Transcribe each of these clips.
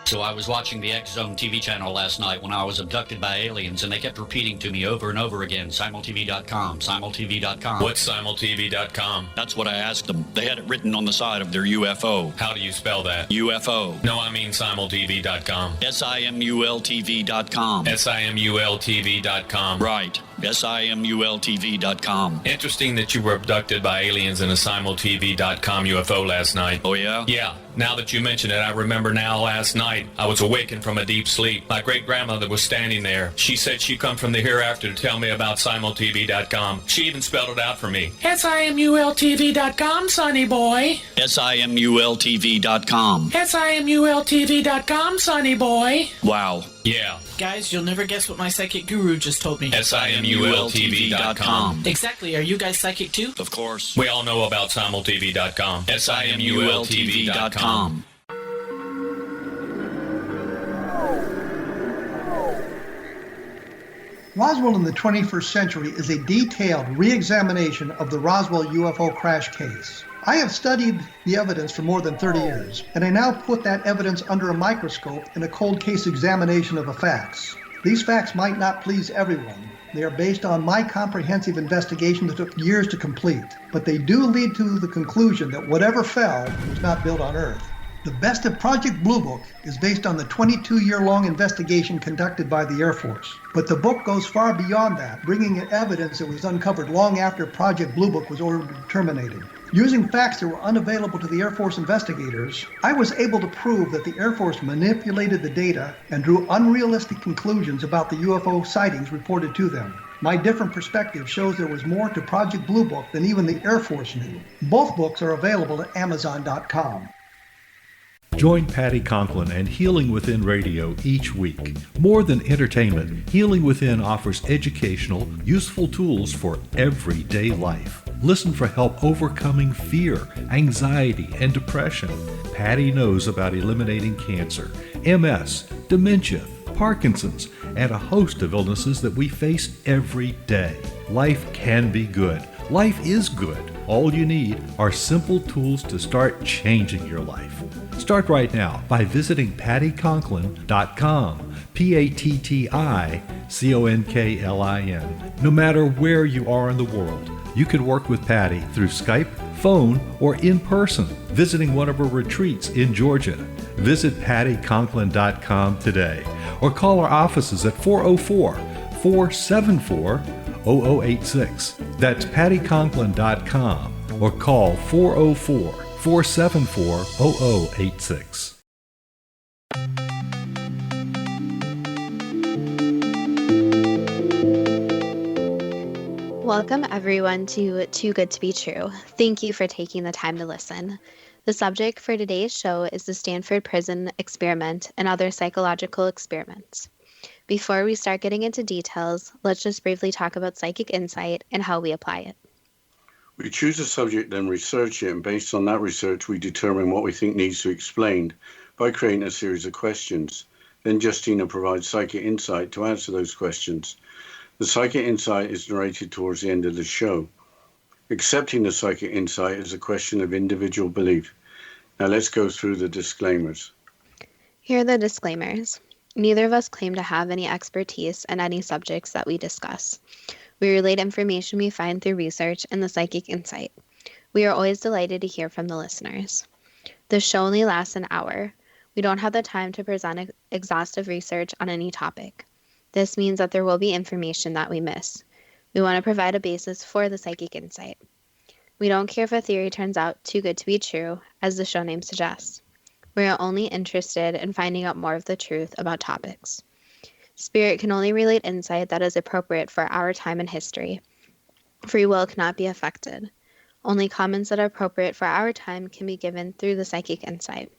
So I was watching the X Zone TV channel last night when I was abducted by aliens, and they kept repeating to me over and over again, simultv.com, simultv.com. What's simultv.com? That's what I asked them. They had it written on the side of their UFO. How do you spell that? UFO. No, I mean simultv.com. simultv.com. simultv.com. Right. simultv.com. Interesting that you were abducted by aliens in a simultv.com UFO last night. Oh, yeah? Yeah. Now that you mention it, I remember now last night I was awakened from a deep sleep. My great-grandmother was standing there. She said she'd come from the hereafter to tell me about simultv.com. She even spelled it out for me. simultv.com, sonny boy. simultv.com. simultv.com, sonny boy. Wow. Yeah. Guys, you'll never guess what my psychic guru just told me. simultv.com. Exactly. Are you guys psychic too? Of course. We all know about simultv.com. simultv.com. Roswell in the 21st century is a detailed re-examination of the Roswell UFO crash case. I have studied the evidence for more than 30 years, and I now put that evidence under a microscope in a cold case examination of the facts. These facts might not please everyone. They are based on my comprehensive investigation that took years to complete, but they do lead to the conclusion that whatever fell was not built on Earth. The best of Project Blue Book is based on the 22-year-long investigation conducted by the Air Force. But the book goes far beyond that, bringing in evidence that was uncovered long after Project Blue Book was ordered terminated. Using facts that were unavailable to the Air Force investigators, I was able to prove that the Air Force manipulated the data and drew unrealistic conclusions about the UFO sightings reported to them. My different perspective shows there was more to Project Blue Book than even the Air Force knew. Both books are available at Amazon.com. Join Patty Conklin and Healing Within Radio each week. More than entertainment, Healing Within offers educational, useful tools for everyday life. Listen for help overcoming fear, anxiety, and depression. Patty knows about eliminating cancer, MS, dementia, Parkinson's, and a host of illnesses that we face every day. Life can be good. Life is good. All you need are simple tools to start changing your life. Start right now by visiting pattyconklin.com, PATTICONKLIN. No matter where you are in the world, you can work with Patty through Skype, phone, or in person, visiting one of her retreats in Georgia. Visit pattyconklin.com today or call our offices at 404-474-0086. That's pattyconklin.com or call 404-474-0086. Welcome everyone to Too Good to Be True. Thank you for taking the time to listen. The subject for today's show is the Stanford Prison Experiment and other psychological experiments. Before we start getting into details, let's just briefly talk about psychic insight and how we apply it. We choose a subject, then research it, and based on that research, we determine what we think needs to be explained by creating a series of questions. Then Justina provides psychic insight to answer those questions. The psychic insight is narrated towards the end of the show. Accepting the psychic insight is a question of individual belief. Now let's go through the disclaimers. Here are the disclaimers. Neither of us claim to have any expertise in any subjects that we discuss. We relate information we find through research and the psychic insight. We are always delighted to hear from the listeners. This show only lasts an hour. We don't have the time to present exhaustive research on any topic. This means that there will be information that we miss. We want to provide a basis for the psychic insight. We don't care if a theory turns out too good to be true, as the show name suggests. We are only interested in finding out more of the truth about topics. Spirit can only relate insight that is appropriate for our time and history. Free will cannot be affected. Only comments that are appropriate for our time can be given through the psychic insight.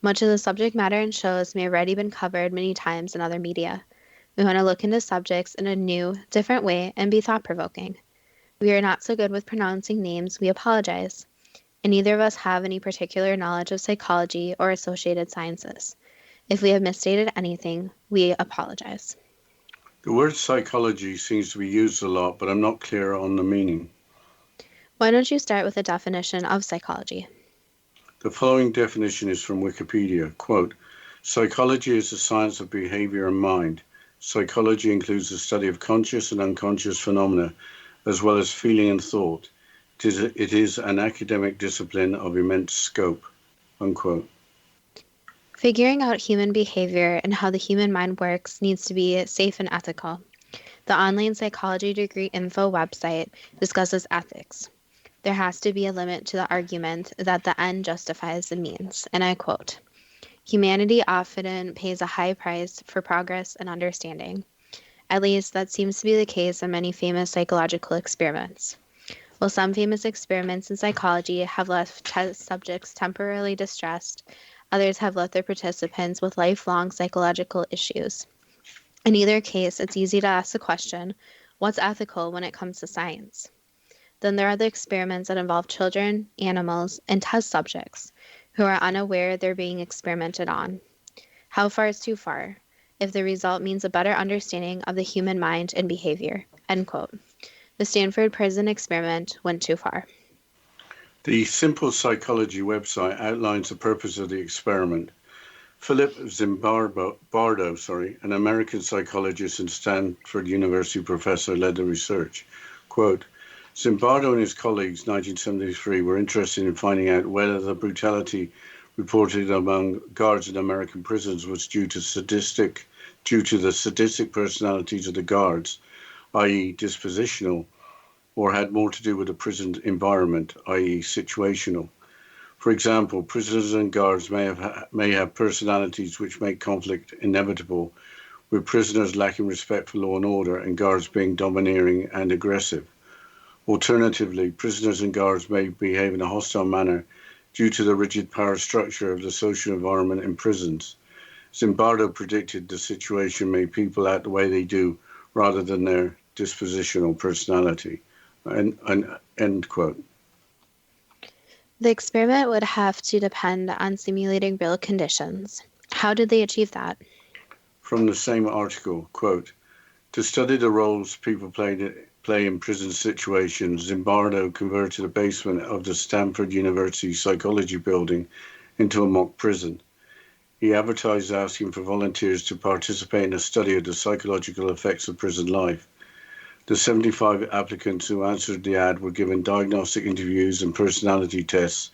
Much of the subject matter in shows may have already been covered many times in other media. We want to look into subjects in a new, different way and be thought-provoking. We are not so good with pronouncing names, we apologize. And neither of us have any particular knowledge of psychology or associated sciences. If we have misstated anything, we apologize. The word psychology seems to be used a lot, but I'm not clear on the meaning. Why don't you start with a definition of psychology? The following definition is from Wikipedia. Quote, Psychology is the science of behavior and mind. Psychology includes the study of conscious and unconscious phenomena, as well as feeling and thought. It is an academic discipline of immense scope." Unquote. Figuring out human behavior and how the human mind works needs to be safe and ethical. The online psychology degree info website discusses ethics. There has to be a limit to the argument that the end justifies the means, and I quote, "Humanity often pays a high price for progress and understanding. At least that seems to be the case in many famous psychological experiments. While some famous experiments in psychology have left test subjects temporarily distressed, others have left their participants with lifelong psychological issues. In either case, it's easy to ask the question, what's ethical when it comes to science? Then there are the experiments that involve children, animals, and test subjects who are unaware they're being experimented on. How far is too far, if the result means a better understanding of the human mind and behavior?" End quote. The Stanford prison experiment went too far. The Simple Psychology website outlines the purpose of the experiment. Philip Zimbardo, an American psychologist and Stanford University professor, led the research. Quote, "Zimbardo and his colleagues, 1973, were interested in finding out whether the brutality reported among guards in American prisons was due to the sadistic personalities of the guards, i.e. dispositional, or had more to do with the prison environment, i.e. situational. For example, prisoners and guards may have personalities which make conflict inevitable, with prisoners lacking respect for law and order and guards being domineering and aggressive. Alternatively, prisoners and guards may behave in a hostile manner due to the rigid power structure of the social environment in prisons. Zimbardo predicted the situation made people act the way they do rather than their dispositional personality." End quote. The experiment would have to depend on simulating real conditions. How did they achieve that? From the same article, quote, "To study the roles people play in prison situations, Zimbardo converted a basement of the Stanford University psychology building into a mock prison. He advertised asking for volunteers to participate in a study of the psychological effects of prison life. The 75 applicants who answered the ad were given diagnostic interviews and personality tests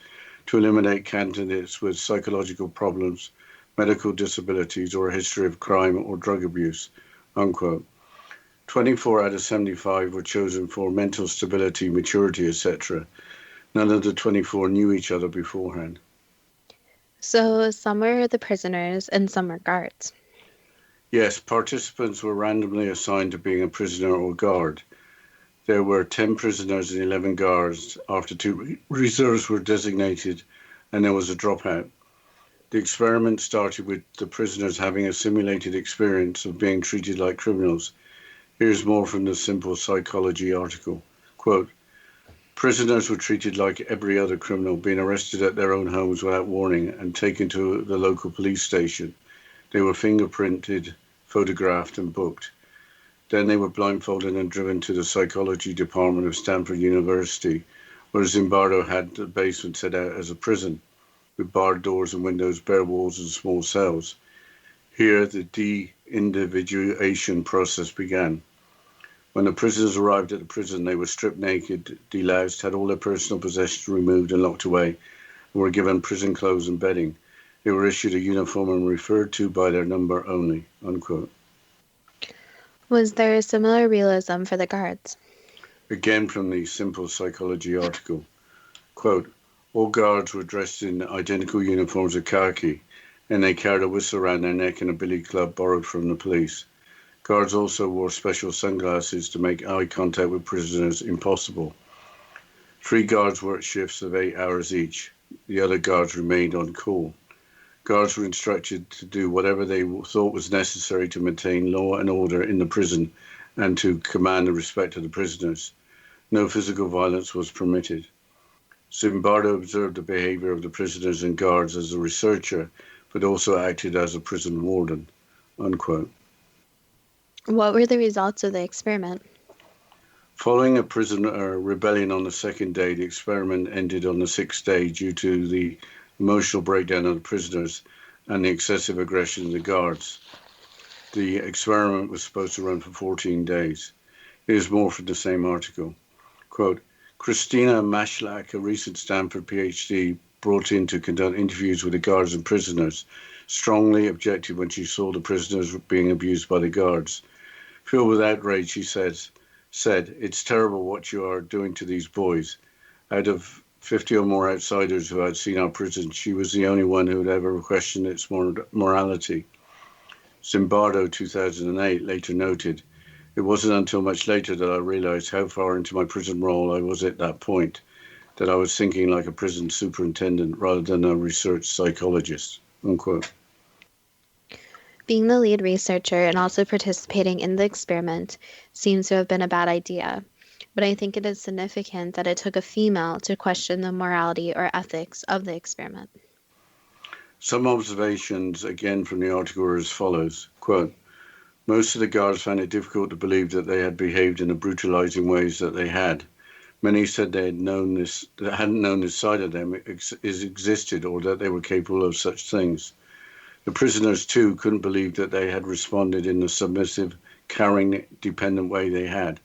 to eliminate candidates with psychological problems, medical disabilities, or a history of crime or drug abuse." Unquote. 24 out of 75 were chosen for mental stability, maturity, etc. None of the 24 knew each other beforehand. So some were the prisoners and some were guards. Yes, participants were randomly assigned to being a prisoner or guard. There were 10 prisoners and 11 guards after 2 reserves were designated, and there was a dropout. The experiment started with the prisoners having a simulated experience of being treated like criminals. Here's more from the Simple Psychology article. Quote, "Prisoners were treated like every other criminal, being arrested at their own homes without warning and taken to the local police station. They were fingerprinted, photographed, and booked. Then they were blindfolded and driven to the psychology department of Stanford University, where Zimbardo had the basement set out as a prison, with barred doors and windows, bare walls, and small cells. Here, the de-individuation process began. When the prisoners arrived at the prison, they were stripped naked, deloused, had all their personal possessions removed and locked away, and were given prison clothes and bedding. They were issued a uniform and referred to by their number only." Unquote. Was there a similar realism for the guards? Again from the Simple Psychology article. Quote, "All guards were dressed in identical uniforms of khaki, and they carried a whistle around their neck and a billy club borrowed from the police. Guards also wore special sunglasses to make eye contact with prisoners impossible. 3 guards worked shifts of 8 hours each. The other guards remained on call. Guards were instructed to do whatever they thought was necessary to maintain law and order in the prison and to command the respect of the prisoners. No physical violence was permitted. Zimbardo observed the behavior of the prisoners and guards as a researcher, but also acted as a prison warden." Unquote. What were the results of the experiment? Following a prisoner rebellion on the 2nd day, the experiment ended on the 6th day due to the emotional breakdown of the prisoners and the excessive aggression of the guards. The experiment was supposed to run for 14 days. Here's more from the same article. Quote, Christina Mashlak, a recent Stanford PhD brought in to conduct interviews with the guards and prisoners, strongly objected when she saw the prisoners being abused by the guards. Filled with outrage, she said, it's terrible what you are doing to these boys. Out of 50 or more outsiders who had seen our prison, she was the only one who had ever questioned its morality. Zimbardo, 2008, later noted, it wasn't until much later that I realized how far into my prison role I was at that point, that I was thinking like a prison superintendent rather than a research psychologist, unquote. Being the lead researcher and also participating in the experiment seems to have been a bad idea, but I think it is significant that it took a female to question the morality or ethics of the experiment. Some observations, again from the article, are as follows, quote, most of the guards found it difficult to believe that they had behaved in the brutalizing ways that they had. Many said they hadn't known this side of them existed or that they were capable of such things. The prisoners, too, couldn't believe that they had responded in the submissive, caring, dependent way they had.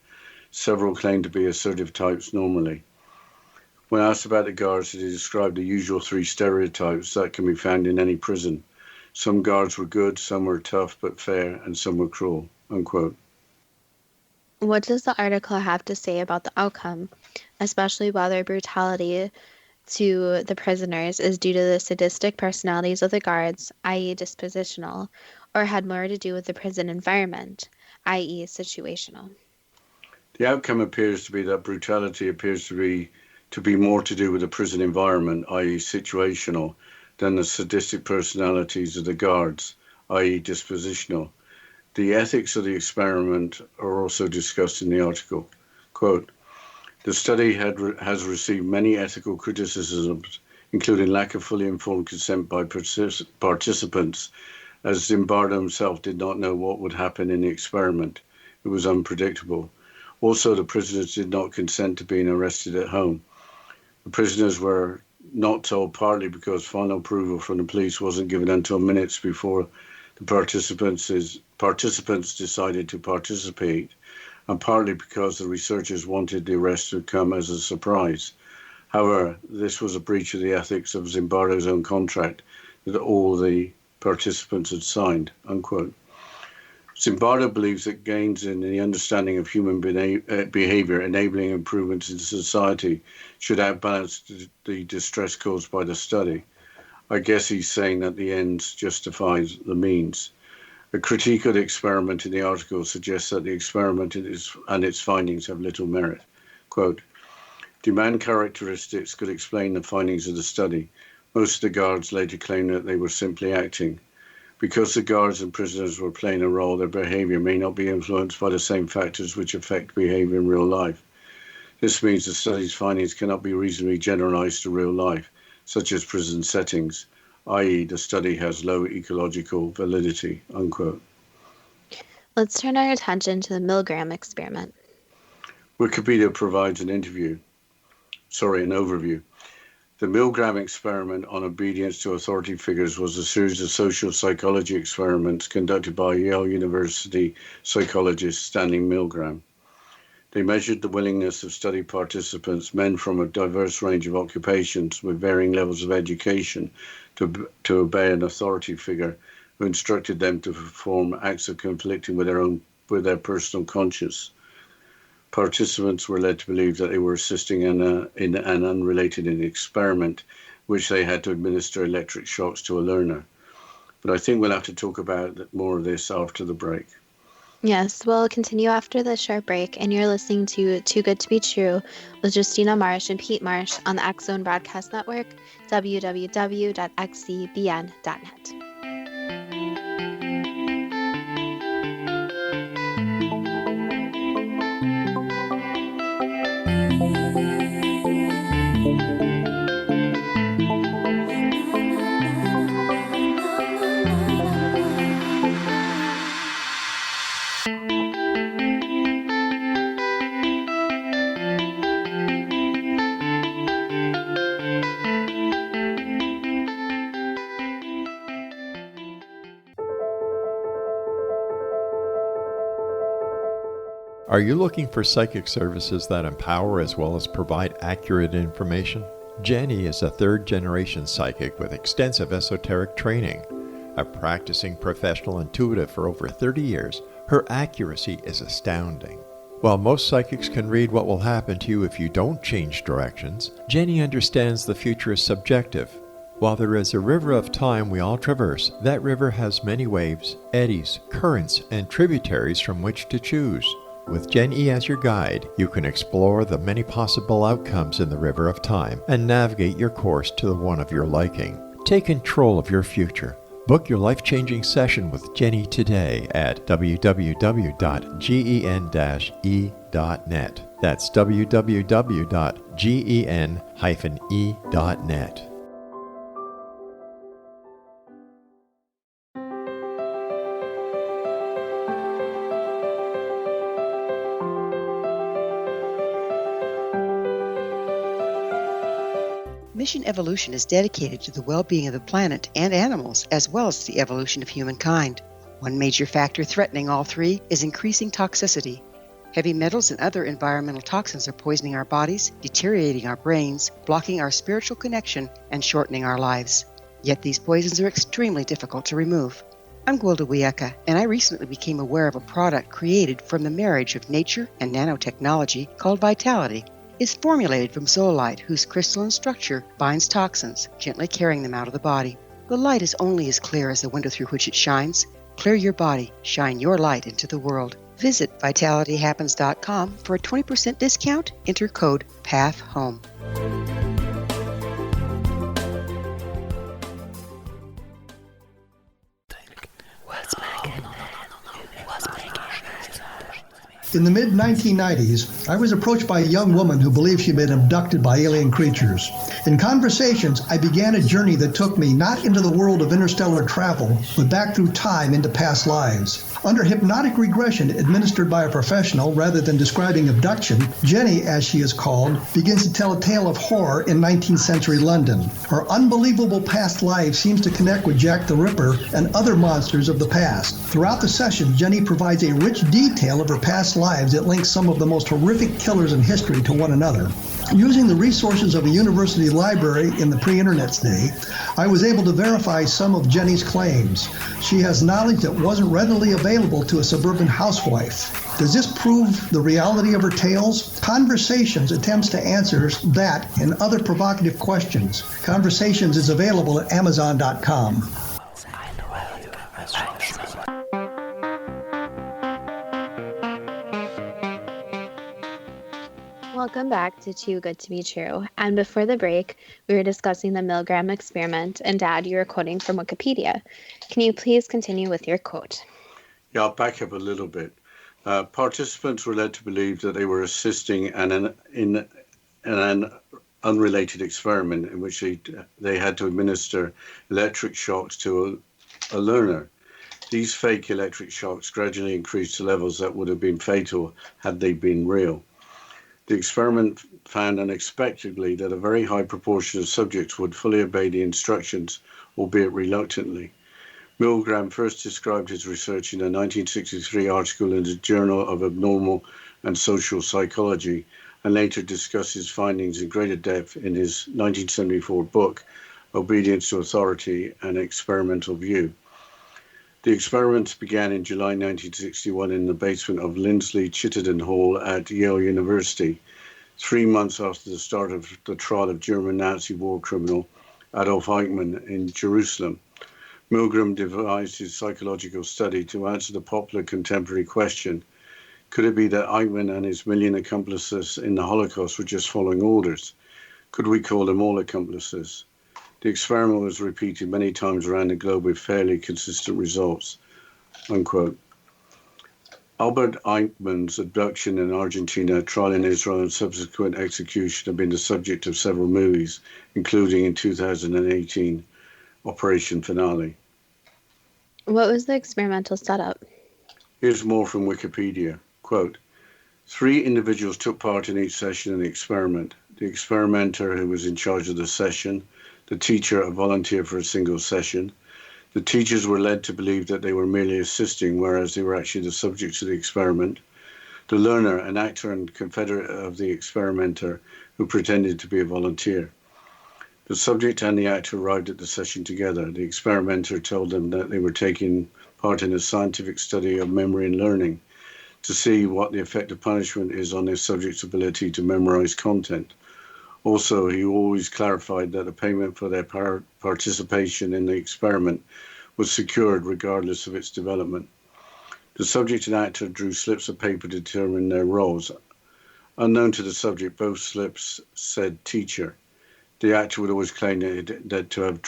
Several claimed to be assertive types normally. When asked about the guards, they described the usual three stereotypes that can be found in any prison. Some guards were good, some were tough but fair, and some were cruel, unquote. What does the article have to say about the outcome, especially whether brutality to the prisoners is due to the sadistic personalities of the guards, i.e. dispositional, or had more to do with the prison environment, i.e. situational? The outcome appears to be that brutality appears to be more to do with the prison environment, i.e. situational, than the sadistic personalities of the guards, i.e. dispositional. The ethics of the experiment are also discussed in the article. Quote, the study has received many ethical criticisms, including lack of fully informed consent by participants, as Zimbardo himself did not know what would happen in the experiment. It was unpredictable. Also, the prisoners did not consent to being arrested at home. The prisoners were not told, partly because final approval from the police wasn't given until minutes before the participants decided to participate, and partly because the researchers wanted the arrest to come as a surprise. However, this was a breach of the ethics of Zimbardo's own contract that all the participants had signed, unquote. Zimbardo believes that gains in the understanding of human behavior enabling improvements in society should outbalance the distress caused by the study. I guess he's saying that the ends justifies the means. A critique of the experiment in the article suggests that the experiment and its findings have little merit. Quote, demand characteristics could explain the findings of the study. Most of the guards later claimed that they were simply acting. Because the guards and prisoners were playing a role, their behavior may not be influenced by the same factors which affect behavior in real life. This means the study's findings cannot be reasonably generalized to real life, such as prison settings, i.e. the study has low ecological validity, unquote. Let's turn our attention to the Milgram experiment. Wikipedia provides an overview. The Milgram experiment on obedience to authority figures was a series of social psychology experiments conducted by Yale University psychologist Stanley Milgram. They measured the willingness of study participants, men from a diverse range of occupations with varying levels of education, to obey an authority figure who instructed them to perform acts of conflicting with their personal conscience. Participants were led to believe that they were assisting in an unrelated experiment, which they had to administer electric shocks to a learner. But I think we'll have to talk about more of this after the break. Yes, we'll continue after this short break, and you're listening to Too Good to Be True with Justina Marsh and Pete Marsh on the X Zone Broadcast Network, www.xzbn.net. Are you looking for psychic services that empower as well as provide accurate information? Jenny is a third-generation psychic with extensive esoteric training. A practicing professional intuitive for over 30 years, her accuracy is astounding. While most psychics can read what will happen to you if you don't change directions, Jenny understands the future is subjective. While there is a river of time we all traverse, that river has many waves, eddies, currents, and tributaries from which to choose. With Jenny as your guide, you can explore the many possible outcomes in the river of time and navigate your course to the one of your liking. Take control of your future. Book your life-changing session with Jenny today at www.gen-e.net. That's www.gen-e.net. Mission Evolution is dedicated to the well-being of the planet and animals, as well as the evolution of humankind. One major factor threatening all three is increasing toxicity. Heavy metals and other environmental toxins are poisoning our bodies, deteriorating our brains, blocking our spiritual connection, and shortening our lives. Yet these poisons are extremely difficult to remove. I'm Gwilda Wiyaka, and I recently became aware of a product created from the marriage of nature and nanotechnology called Vitality. It's formulated from zoolite, whose crystalline structure binds toxins, gently carrying them out of the body. The light is only as clear as the window through which it shines. Clear your body, shine your light into the world. Visit vitalityhappens.com for a 20% discount. Enter code PATHHOME. In the mid-1990s, I was approached by a young woman who believed she'd been abducted by alien creatures. In conversations, I began a journey that took me not into the world of interstellar travel, but back through time into past lives. Under hypnotic regression administered by a professional rather than describing abduction, Jenny, as she is called, begins to tell a tale of horror in 19th century London. Her unbelievable past life seems to connect with Jack the Ripper and other monsters of the past. Throughout the session, Jenny provides a rich detail of her past lives that links some of the most horrific killers in history to one another. Using the resources of a university library in the pre-internet's day, I was able to verify some of Jenny's claims. She has knowledge that wasn't readily available to a suburban housewife. Does this prove the reality of her tales? Conversations attempts to answer that and other provocative questions. Conversations is available at Amazon.com. Welcome back to Too Good to Be True. And before the break, we were discussing the Milgram experiment, and Dad, you were quoting from Wikipedia. Can you please continue with your quote? Yeah, I'll back up a little bit. Participants were led to believe that they were assisting in an unrelated experiment in which they had to administer electric shocks to a learner. These fake electric shocks gradually increased to levels that would have been fatal had they been real. The experiment found unexpectedly that a very high proportion of subjects would fully obey the instructions, albeit reluctantly. Milgram first described his research in a 1963 article in the Journal of Abnormal and Social Psychology, and later discussed his findings in greater depth in his 1974 book, Obedience to Authority: An Experimental View. The experiments began in July 1961 in the basement of Lindsley Chittenden Hall at Yale University, 3 months after the start of the trial of German Nazi war criminal Adolf Eichmann in Jerusalem. Milgram devised his psychological study to answer the popular contemporary question: could it be that Eichmann and his million accomplices in the Holocaust were just following orders? Could we call them all accomplices? The experiment was repeated many times around the globe with fairly consistent results, unquote. Albert Eichmann's abduction in Argentina, trial in Israel, and subsequent execution have been the subject of several movies, including in 2018, Operation Finale. What was the experimental setup? Here's more from Wikipedia. Quote, 3 individuals took part in each session in the experiment. The experimenter who was in charge of the session, the teacher, a volunteer for a single session. The teachers were led to believe that they were merely assisting, whereas they were actually the subjects of the experiment. The learner, an actor and confederate of the experimenter who pretended to be a volunteer. The subject and the actor arrived at the session together. The experimenter told them that they were taking part in a scientific study of memory and learning to see what the effect of punishment is on their subject's ability to memorize content. Also, he always clarified that the payment for their participation in the experiment was secured regardless of its development. The subject and actor drew slips of paper to determine their roles. Unknown to the subject, both slips said teacher. The actor would always claim that to have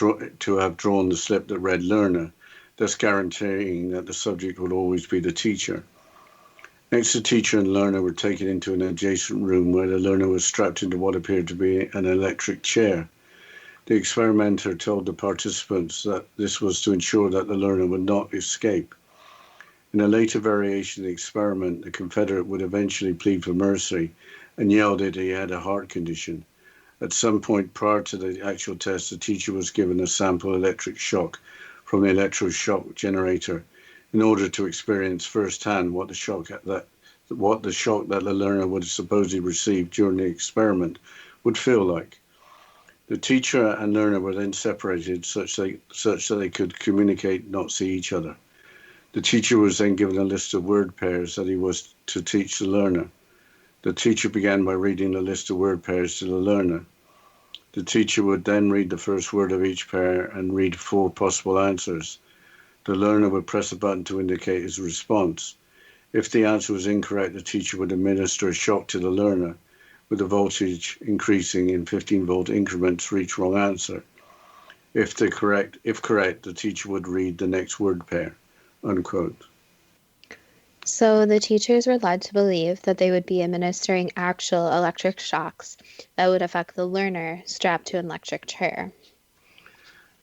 drawn the slip that read learner, thus guaranteeing that the subject would always be the teacher. Next, the teacher and learner were taken into an adjacent room where the learner was strapped into what appeared to be an electric chair. The experimenter told the participants that this was to ensure that the learner would not escape. In a later variation of the experiment, the confederate would eventually plead for mercy and yelled that he had a heart condition. At some point prior to the actual test, the teacher was given a sample electric shock from the electroshock generator in order to experience firsthand what the shock that the learner would supposedly receive during the experiment would feel like. The teacher and learner were then separated such that they could communicate, not see each other. The teacher was then given a list of word pairs that he was to teach the learner. The teacher began by reading the list of word pairs to the learner. The teacher would then read the first word of each pair and read 4 possible answers. The learner would press a button to indicate his response. If the answer was incorrect, the teacher would administer a shock to the learner, with the voltage increasing in 15-volt increments for each wrong answer. If correct, the teacher would read the next word pair, unquote. So the teachers were led to believe that they would be administering actual electric shocks that would affect the learner strapped to an electric chair.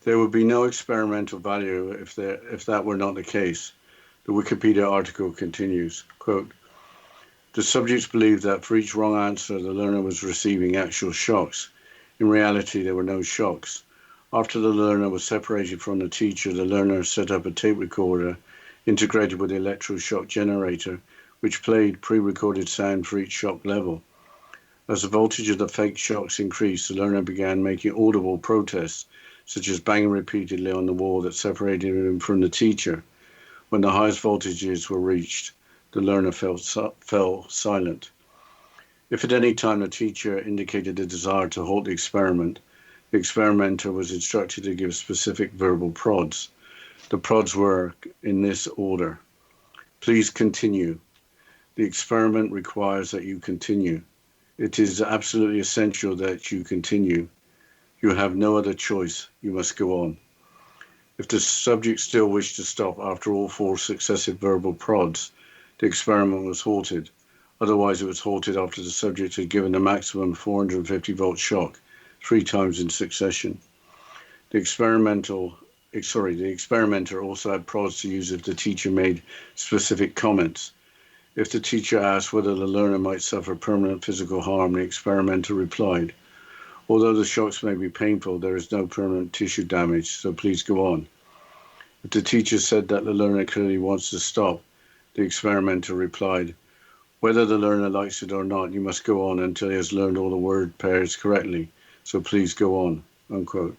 There would be no experimental value if that were not the case. The Wikipedia article continues, quote, the subjects believed that for each wrong answer, the learner was receiving actual shocks. In reality, there were no shocks. After the learner was separated from the teacher, the learner set up a tape recorder integrated with the electroshock generator, which played pre-recorded sound for each shock level. As the voltage of the fake shocks increased, the learner began making audible protests, such as banging repeatedly on the wall that separated him from the teacher. When the highest voltages were reached, the learner fell silent. If at any time the teacher indicated a desire to halt the experimenter was instructed to give specific verbal prods. The prods were in this order. Please continue. The experiment requires that you continue. It is absolutely essential that you continue. You have no other choice. You must go on. If the subject still wished to stop after all 4 successive verbal prods, the experiment was halted. Otherwise, it was halted after the subject had given a maximum 450-volt shock 3 times in succession. The experimenter also had prods to use if the teacher made specific comments. If the teacher asked whether the learner might suffer permanent physical harm, the experimenter replied, although the shocks may be painful, there is no permanent tissue damage, so please go on. If the teacher said that the learner clearly wants to stop, the experimenter replied, whether the learner likes it or not, you must go on until he has learned all the word pairs correctly, so please go on, unquote.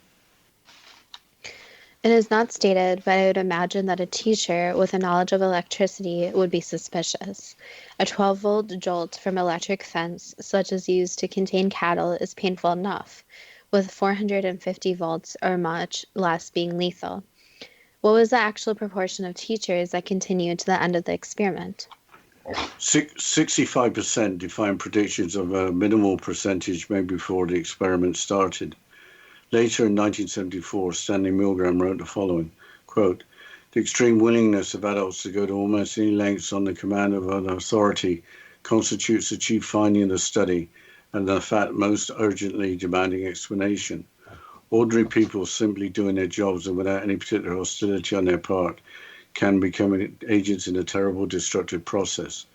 It is not stated, but I would imagine that a teacher with a knowledge of electricity would be suspicious. A 12-volt jolt from electric fence, such as used to contain cattle, is painful enough, with 450 volts or much less being lethal. What was the actual proportion of teachers that continued to the end of the experiment? 65% defined predictions of a minimal percentage made before the experiment started. Later in 1974, Stanley Milgram wrote the following, quote, the extreme willingness of adults to go to almost any lengths on the command of an authority constitutes the chief finding of the study and the fact most urgently demanding explanation. Ordinary people simply doing their jobs and without any particular hostility on their part can become agents in a terrible destructive process.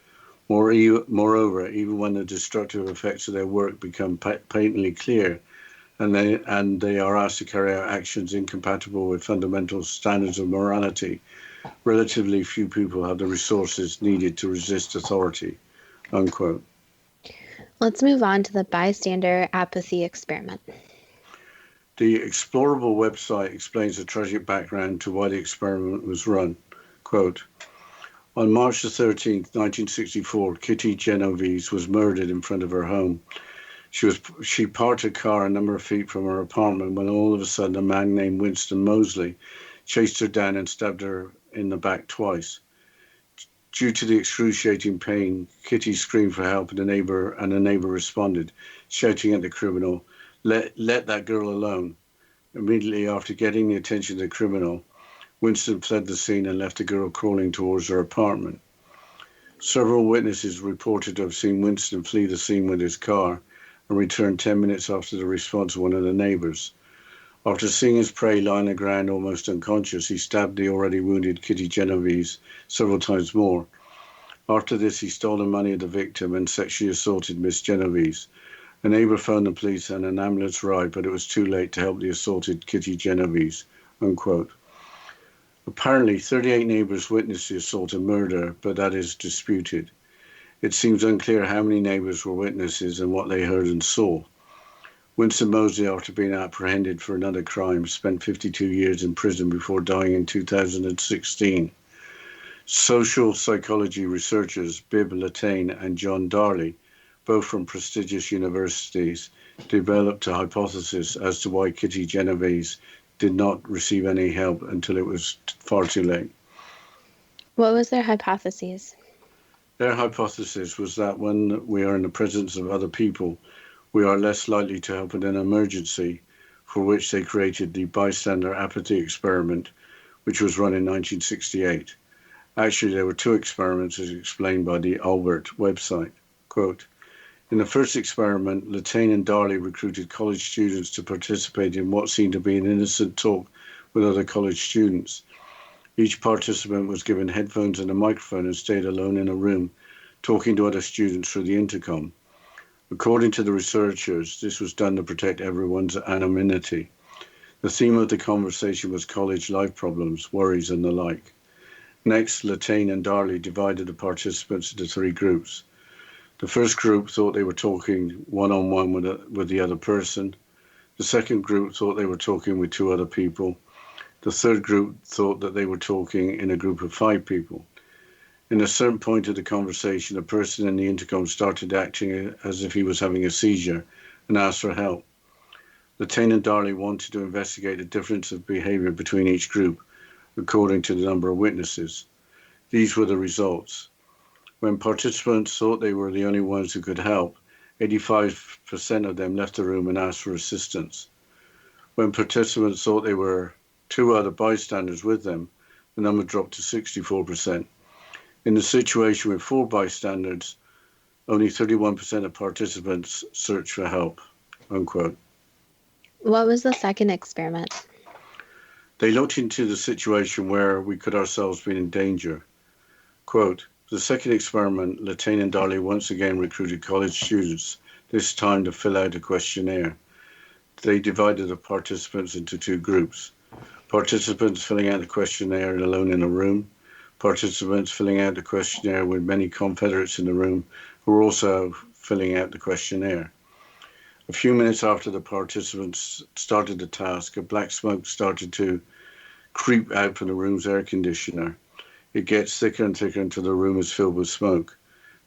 Moreover, even when the destructive effects of their work become patently clear and they are asked to carry out actions incompatible with fundamental standards of morality, relatively few people have the resources needed to resist authority, unquote. Let's move on to the bystander apathy experiment. The Explorable website explains the tragic background to why the experiment was run. Quote, on March the 13th, 1964, Kitty Genovese was murdered in front of her home. She parked her car a number of feet from her apartment when all of a sudden a man named Winston Moseley chased her down and stabbed her in the back twice. Due to the excruciating pain, Kitty screamed for help and a neighbor responded, shouting at the criminal, let that girl alone. Immediately after getting the attention of the criminal, Winston fled the scene and left the girl crawling towards her apartment. Several witnesses reported to have seen Winston flee the scene with his car and return 10 minutes after the response of one of the neighbors. After seeing his prey lie on the ground almost unconscious, he stabbed the already wounded Kitty Genovese several times more. After this, he stole the money of the victim and sexually assaulted Miss Genovese. A neighbor phoned the police and an ambulance arrived, but it was too late to help the assaulted Kitty Genovese, unquote. Apparently, 38 neighbors witnessed the assault and murder, but that is disputed. It seems unclear how many neighbors were witnesses and what they heard and saw. Winston Moseley, after being apprehended for another crime, spent 52 years in prison before dying in 2016. Social psychology researchers Bibb Latane and John Darley, both from prestigious universities, developed a hypothesis as to why Kitty Genovese did not receive any help until it was far too late. What was their hypothesis? Their hypothesis was that when we are in the presence of other people, we are less likely to help in an emergency, for which they created the bystander apathy experiment, which was run in 1968. Actually, there were two experiments as explained by the Albert website. Quote, in the first experiment, Latane and Darley recruited college students to participate in what seemed to be an innocent talk with other college students. Each participant was given headphones and a microphone and stayed alone in a room, talking to other students through the intercom. According to the researchers, this was done to protect everyone's anonymity. The theme of the conversation was college life problems, worries, and the like. Next, Latane and Darley divided the participants into three groups. The first group thought they were talking one-on-one with the other person. The second group thought they were talking with two other people. The third group thought that they were talking in a group of 5 people. In a certain point of the conversation, a person in the intercom started acting as if he was having a seizure and asked for help. Latane and Darley wanted to investigate the difference of behavior between each group, according to the number of witnesses. These were the results. When participants thought they were the only ones who could help, 85% of them left the room and asked for assistance. When participants thought there were 2 other bystanders with them, the number dropped to 64%. In the situation with 4 bystanders, only 31% of participants searched for help, unquote. What was the second experiment? They looked into the situation where we could ourselves be in danger. Quote, the second experiment, Latane and Darley once again recruited college students, this time to fill out a questionnaire. They divided the participants into 2 groups. Participants filling out the questionnaire alone in a room, participants filling out the questionnaire with many confederates in the room who were also filling out the questionnaire. A few minutes after the participants started the task, a black smoke started to creep out from the room's air conditioner. It gets thicker and thicker until the room is filled with smoke.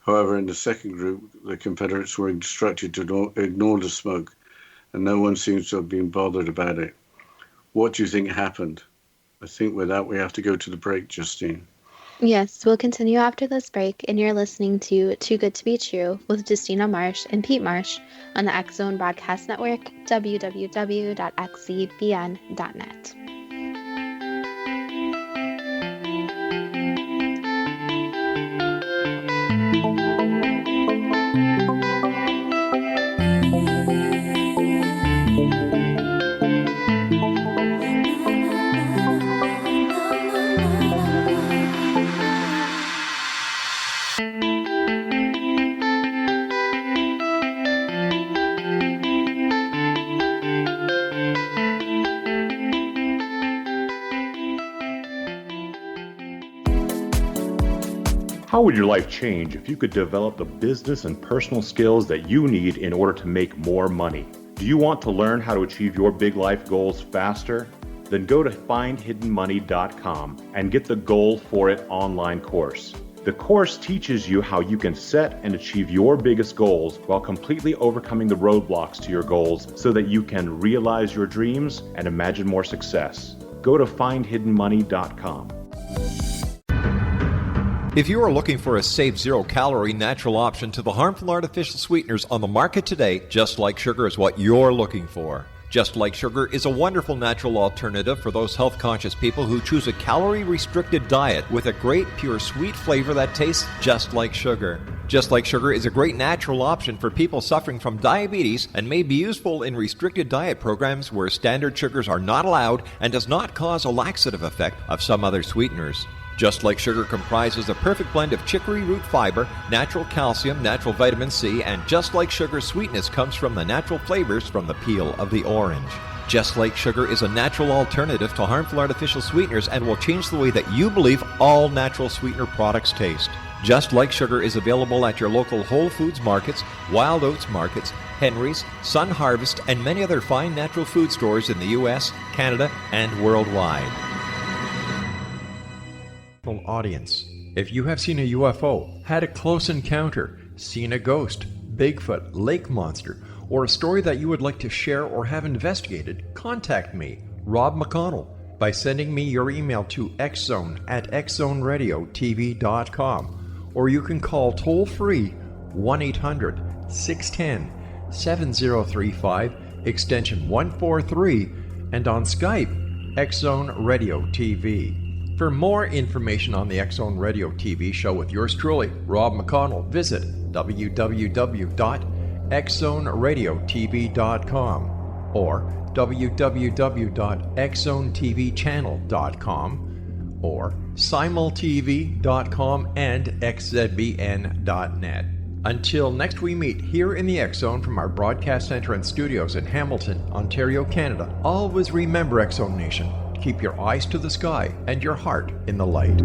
However, in the second group, the Confederates were instructed to ignore the smoke, and no one seems to have been bothered about it. What do you think happened? I think with that, we have to go to the break, Justine. Yes, we'll continue after this break, and you're listening to Too Good to Be True with Justina Marsh and Pete Marsh on the X Zone Broadcast Network, www.xzbn.net. How would your life change if you could develop the business and personal skills that you need in order to make more money? Do you want to learn how to achieve your big life goals faster? Then go to findhiddenmoney.com and get the Goal for It online course. The course teaches you how you can set and achieve your biggest goals while completely overcoming the roadblocks to your goals so that you can realize your dreams and imagine more success. Go to findhiddenmoney.com. If you are looking for a safe, zero-calorie natural option to the harmful artificial sweeteners on the market today, Just Like Sugar is what you're looking for. Just Like Sugar is a wonderful natural alternative for those health-conscious people who choose a calorie-restricted diet with a great, pure, sweet flavor that tastes just like sugar. Just Like Sugar is a great natural option for people suffering from diabetes and may be useful in restricted diet programs where standard sugars are not allowed and does not cause a laxative effect of some other sweeteners. Just Like Sugar comprises a perfect blend of chicory root fiber, natural calcium, natural vitamin C, and Just Like Sugar's sweetness comes from the natural flavors from the peel of the orange. Just Like Sugar is a natural alternative to harmful artificial sweeteners and will change the way that you believe all natural sweetener products taste. Just Like Sugar is available at your local Whole Foods markets, Wild Oats markets, Henry's, Sun Harvest, and many other fine natural food stores in the U.S., Canada, and worldwide. Audience. If you have seen a UFO, had a close encounter, seen a ghost, Bigfoot, lake monster, or a story that you would like to share or have investigated, contact me, Rob McConnell, by sending me your email to xzone@xzoneradiotv.com, or you can call toll-free 1-800-610-7035, extension 143, and on Skype, X-Zone Radio TV. For more information on the X-Zone Radio TV show with yours truly, Rob McConnell, visit www.xzoneradiotv.com or www.xzonetvchannel.com or simultv.com and xzbn.net. Until next we meet here in the X-Zone from our broadcast center and studios in Hamilton, Ontario, Canada, always remember, X-Zone Nation, keep your eyes to the sky and your heart in the light.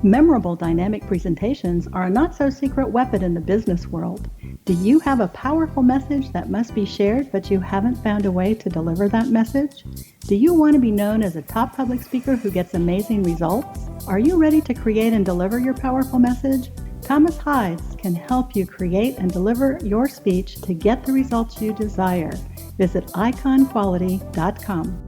Memorable dynamic presentations are a not-so-secret weapon in the business world. Do you have a powerful message that must be shared, but you haven't found a way to deliver that message? Do you want to be known as a top public speaker who gets amazing results? Are you ready to create and deliver your powerful message? Thomas Hides can help you create and deliver your speech to get the results you desire. Visit iconquality.com.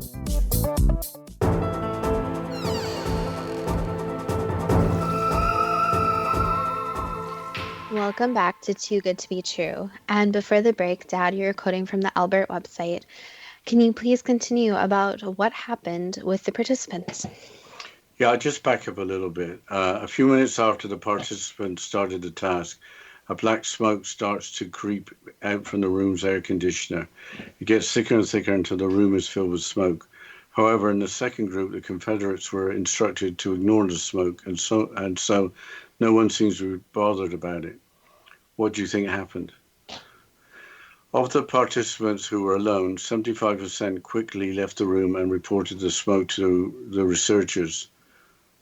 Welcome back to Too Good to Be True. And before the break, Dad, you're quoting from the Albert website. Can you please continue about what happened with the participants? Yeah, I'll just back up a little bit. A few minutes after the participants started the task, a black smoke starts to creep out from the room's air conditioner. It gets thicker and thicker until the room is filled with smoke. However, in the second group, the Confederates were instructed to ignore the smoke, and so no one seems to be bothered about it. What do you think happened? Of the participants who were alone, 75% quickly left the room and reported the smoke to the researchers.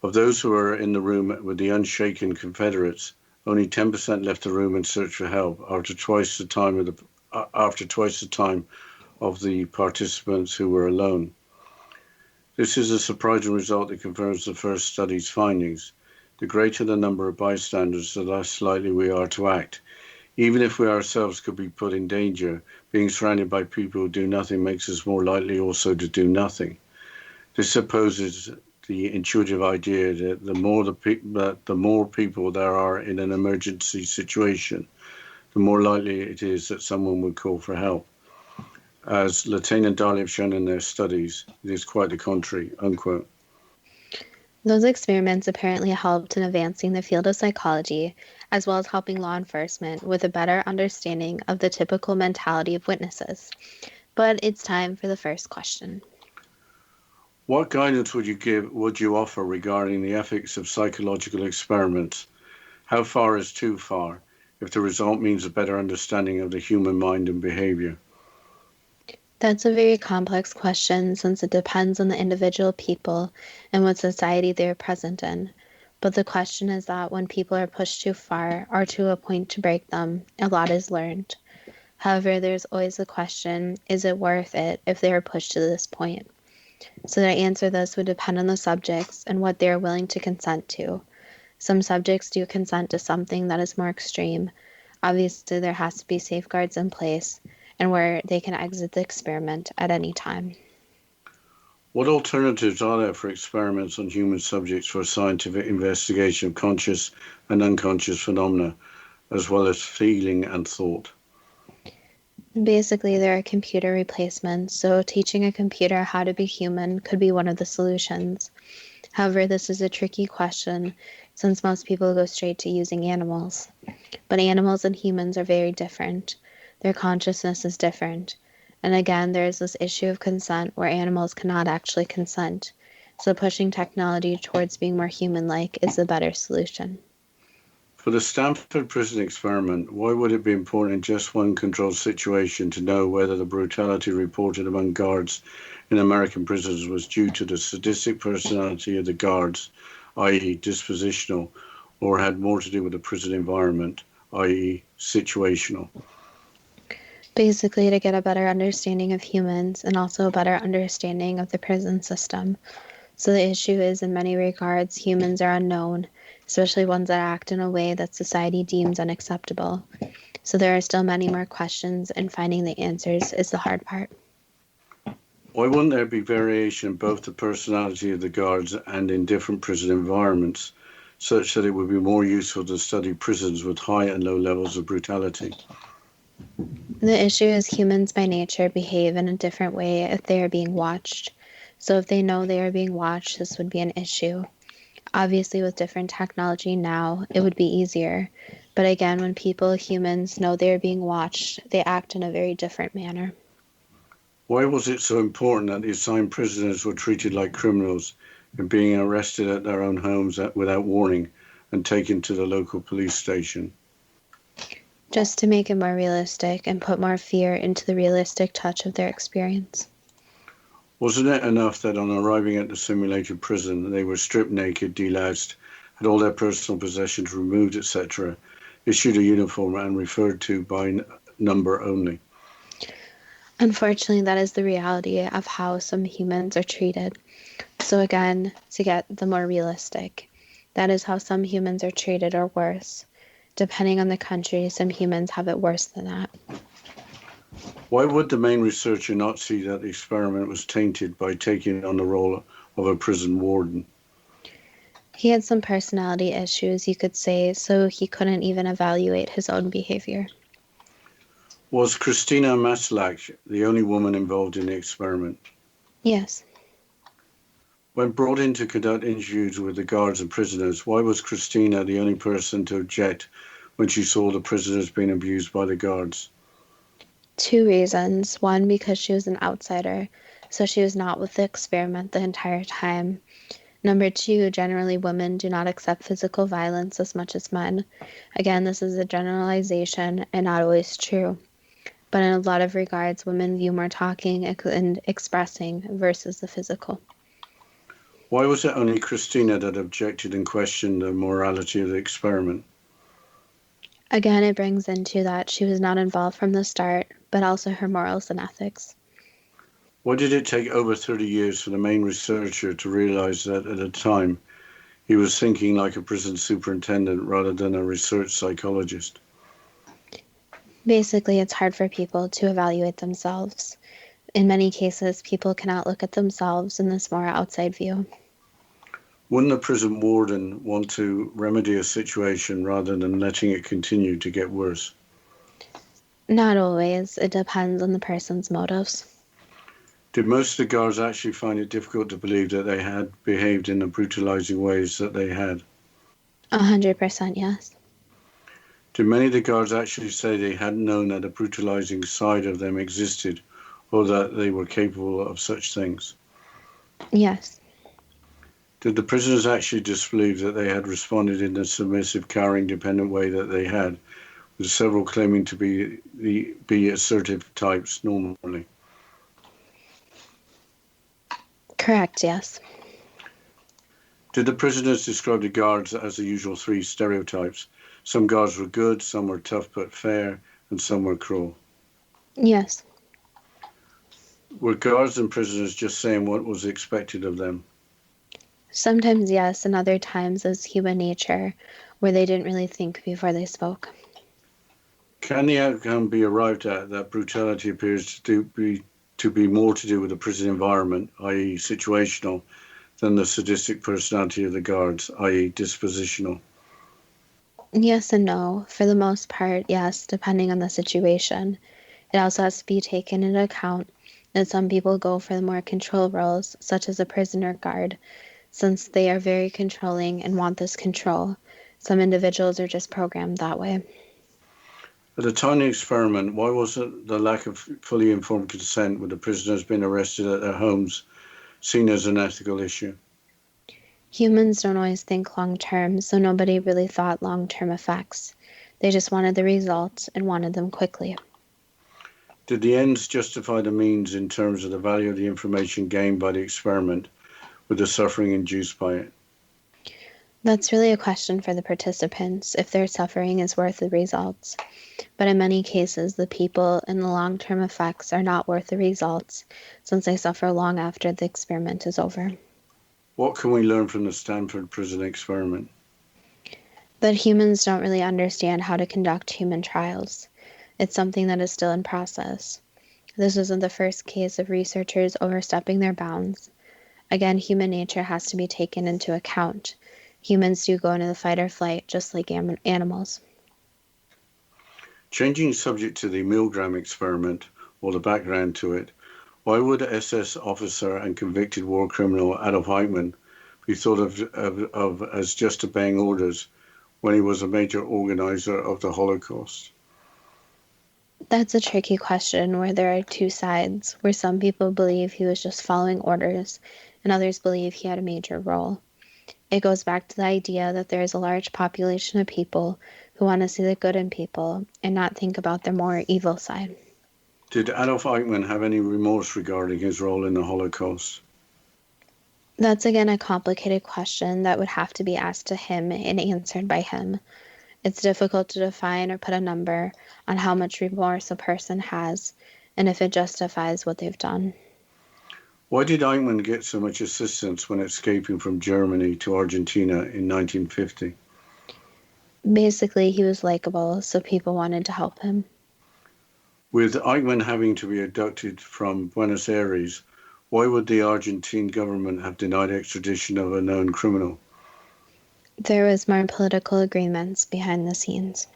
Of those who were in the room with the unshaken Confederates, only 10% left the room and searched for help after twice the time of the participants who were alone. This is a surprising result that confirms the first study's findings. The greater the number of bystanders, the less likely we are to act. Even if we ourselves could be put in danger, being surrounded by people who do nothing makes us more likely also to do nothing. This opposes the intuitive idea that the more people there are in an emergency situation, the more likely it is that someone would call for help. As Latane and Darley have shown in their studies, it is quite the contrary, unquote. Those experiments apparently helped in advancing the field of psychology, as well as helping law enforcement with a better understanding of the typical mentality of witnesses. But it's time for the first question. What guidance would you offer regarding the ethics of psychological experiments? How far is too far? if the result means a better understanding of the human mind and behavior? That's a very complex question since it depends on the individual people and what society they're present in. But the question is that when people are pushed too far or to a point to break them, a lot is learned. However, there's always the question, is it worth it if they are pushed to this point? So to answer this would depend on the subjects and what they are willing to consent to. Some subjects do consent to something that is more extreme. Obviously, there has to be safeguards in place and where they can exit the experiment at any time. What alternatives are there for experiments on human subjects for scientific investigation of conscious and unconscious phenomena, as well as feeling and thought? Basically, there are computer replacements, so teaching a computer how to be human could be one of the solutions. However, this is a tricky question since most people go straight to using animals. But animals and humans are very different. Their consciousness is different. And again, there is this issue of consent where animals cannot actually consent. So pushing technology towards being more human-like is the better solution. For the Stanford prison experiment, why would it be important in just one controlled situation to know whether the brutality reported among guards in American prisons was due to the sadistic personality of the guards, i.e. dispositional, or had more to do with the prison environment, i.e. situational? Basically, to get a better understanding of humans and also a better understanding of the prison system. So the issue is, in many regards, humans are unknown, especially ones that act in a way that society deems unacceptable. So there are still many more questions, and finding the answers is the hard part. Why wouldn't there be variation in both the personality of the guards and in different prison environments, such that it would be more useful to study prisons with high and low levels of brutality? The issue is humans by nature behave in a different way if they are being watched. So if they know they are being watched, this would be an issue. Obviously, with different technology now, it would be easier. But again, when humans, know they are being watched, they act in a very different manner. Why was it so important that the assigned prisoners were treated like criminals and being arrested at their own homes without warning and taken to the local police station? Just to make it more realistic and put more fear into the realistic touch of their experience. Wasn't it enough that on arriving at the simulated prison, they were stripped naked, deloused, had all their personal possessions removed, etc., issued a uniform and referred to by number only? Unfortunately, that is the reality of how some humans are treated. So again, to get the more realistic, that is how some humans are treated or worse. Depending on the country, some humans have it worse than that. Why would the main researcher not see that the experiment was tainted by taking on the role of a prison warden? He had some personality issues, you could say, so he couldn't even evaluate his own behavior. Was Christina Maslach the only woman involved in the experiment? Yes. When brought in to conduct interviews with the guards and prisoners, why was Christina the only person to object when she saw the prisoners being abused by the guards? 2 reasons. One, because she was an outsider, so she was not with the experiment the entire time. Number 2, generally women do not accept physical violence as much as men. Again, this is a generalization and not always true. But in a lot of regards, women view more talking and expressing versus the physical. Why was it only Christina that objected and questioned the morality of the experiment? Again, it brings into that she was not involved from the start, but also her morals and ethics. Why did it take over 30 years for the main researcher to realize that at the time he was thinking like a prison superintendent rather than a research psychologist? Basically, it's hard for people to evaluate themselves. In many cases, people cannot look at themselves in this more outside view. Wouldn't a prison warden want to remedy a situation rather than letting it continue to get worse? Not always. It depends on the person's motives. Did most of the guards actually find it difficult to believe that they had behaved in the brutalizing ways that they had? 100% yes. Did many of the guards actually say they hadn't known that a brutalizing side of them existed or that they were capable of such things? Yes. Did the prisoners actually disbelieve that they had responded in the submissive, cowering, dependent way that they had with several claiming to be assertive types normally. Correct, yes. Did the prisoners describe the guards as the usual three stereotypes? Some guards were good, some were tough but fair, and some were cruel. Yes. Were guards and prisoners just saying what was expected of them? Sometimes yes, and other times as human nature, where they didn't really think before they spoke. Can the outcome be arrived at that brutality appears to be more to do with the prison environment, i.e. situational, than the sadistic personality of the guards, i.e. dispositional? Yes and no. For the most part, yes, depending on the situation. It also has to be taken into account that some people go for the more control roles, such as a prisoner guard, since they are very controlling and want this control. Some individuals are just programmed that way. At the time of the experiment, why wasn't the lack of fully informed consent with the prisoners being arrested at their homes seen as an ethical issue? Humans don't always think long term, so nobody really thought long term effects. They just wanted the results and wanted them quickly. Did the ends justify the means in terms of the value of the information gained by the experiment with the suffering induced by it? That's really a question for the participants, if their suffering is worth the results. But in many cases, the people and the long-term effects are not worth the results, since they suffer long after the experiment is over. What can we learn from the Stanford prison experiment? That humans don't really understand how to conduct human trials. It's something that is still in process. This isn't the first case of researchers overstepping their bounds. Again, human nature has to be taken into account. Humans do go into the fight or flight just like animals. Changing subject to the Milgram experiment, or the background to it, why would SS officer and convicted war criminal Adolf Eichmann be thought of as just obeying orders when he was a major organizer of the Holocaust? That's a tricky question where there are two sides, where some people believe he was just following orders and others believe he had a major role. It goes back to the idea that there is a large population of people who want to see the good in people and not think about their more evil side. Did Adolf Eichmann have any remorse regarding his role in the Holocaust? That's again a complicated question that would have to be asked to him and answered by him. It's difficult to define or put a number on how much remorse a person has and if it justifies what they've done. Why did Eichmann get so much assistance when escaping from Germany to Argentina in 1950? Basically, he was likable, so people wanted to help him. With Eichmann having to be abducted from Buenos Aires, why would the Argentine government have denied extradition of a known criminal? There was more political agreements behind the scenes.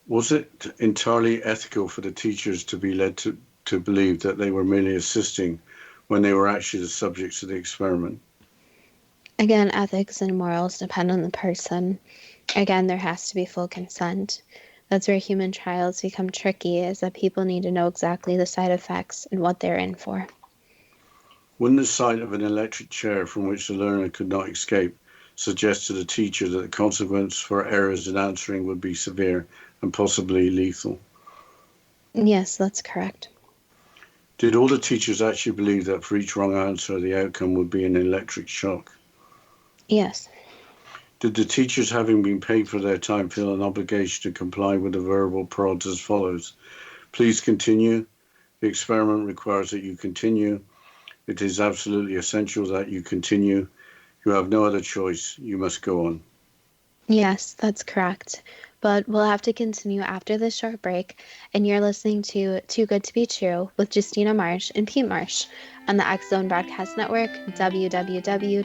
Was it entirely ethical for the teachers to be led to believe that they were merely assisting when they were actually the subjects of the experiment? Again, ethics and morals depend on the person. Again, there has to be full consent. That's where human trials become tricky, is that people need to know exactly the side effects and what they're in for. Wouldn't the sight of an electric chair from which the learner could not escape suggest to the teacher that the consequence for errors in answering would be severe and possibly lethal? Yes, that's correct. Did all the teachers actually believe that for each wrong answer, the outcome would be an electric shock? Yes. Did the teachers, having been paid for their time, feel an obligation to comply with the verbal prods as follows? Please continue. The experiment requires that you continue. It is absolutely essential that you continue. You have no other choice. You must go on. Yes, that's correct. But we'll have to continue after this short break, and you're listening to Too Good to Be True with Justina Marsh and Pete Marsh on the X Zone Broadcast Network, www.xzbn.net.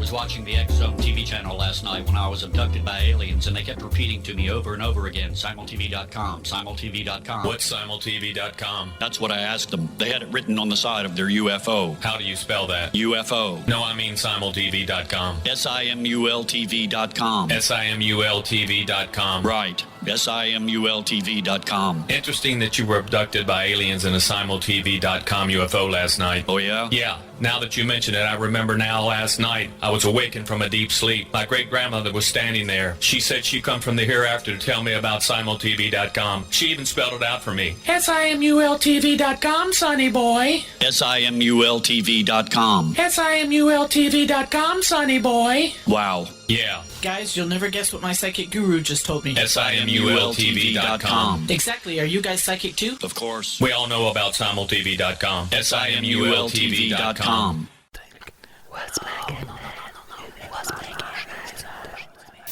was watching the X Zone TV channel last night when I was abducted by aliens, and they kept repeating to me over and over again, simultv.com, simultv.com. What's simultv.com? That's what I asked them. They had it written on the side of their UFO. How do you spell that? UFO. No, I mean simultv.com. simultv.com. simultv.com. Right. simultv.com. Interesting that you were abducted by aliens in a simultv.com UFO last night. Oh, yeah? Yeah. Now that you mention it, I remember now last night I was awakened from a deep sleep. My great-grandmother was standing there. She said she come from the hereafter to tell me about simultv.com. She even spelled it out for me. simultv.com, sonny boy. simultv.com. simultv.com, sonny boy. Wow. Yeah. Guys, you'll never guess what my psychic guru just told me. simultv.com. Exactly. Are you guys psychic too? Of course. We all know about simultv.com. simultv.com.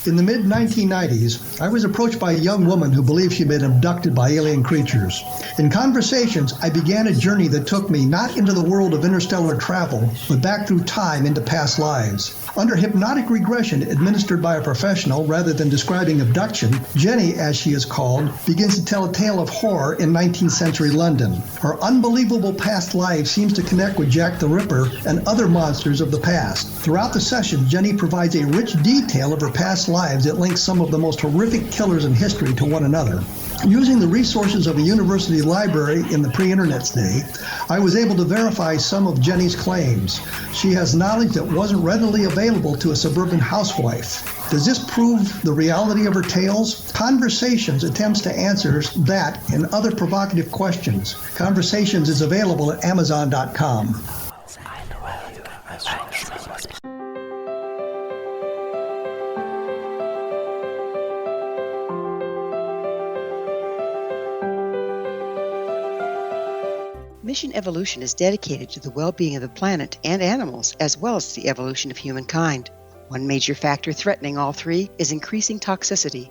In the mid-1990s, I was approached by a young woman who believed she'd been abducted by alien creatures. In conversations, I began a journey that took me not into the world of interstellar travel, but back through time into past lives. Under hypnotic regression administered by a professional rather than describing abduction, Jenny, as she is called, begins to tell a tale of horror in 19th century London. Her unbelievable past life seems to connect with Jack the Ripper and other monsters of the past. Throughout the session, Jenny provides a rich detail of her past lives that links some of the most horrific killers in history to one another. Using the resources of a university library in the pre-internet day, I was able to verify some of Jenny's claims. She has knowledge that wasn't readily available to a suburban housewife. Does this prove the reality of her tales? Conversations attempts to answer that and other provocative questions. Conversations is available at Amazon.com. Mission Evolution is dedicated to the well-being of the planet and animals, as well as the evolution of humankind. One major factor threatening all three is increasing toxicity.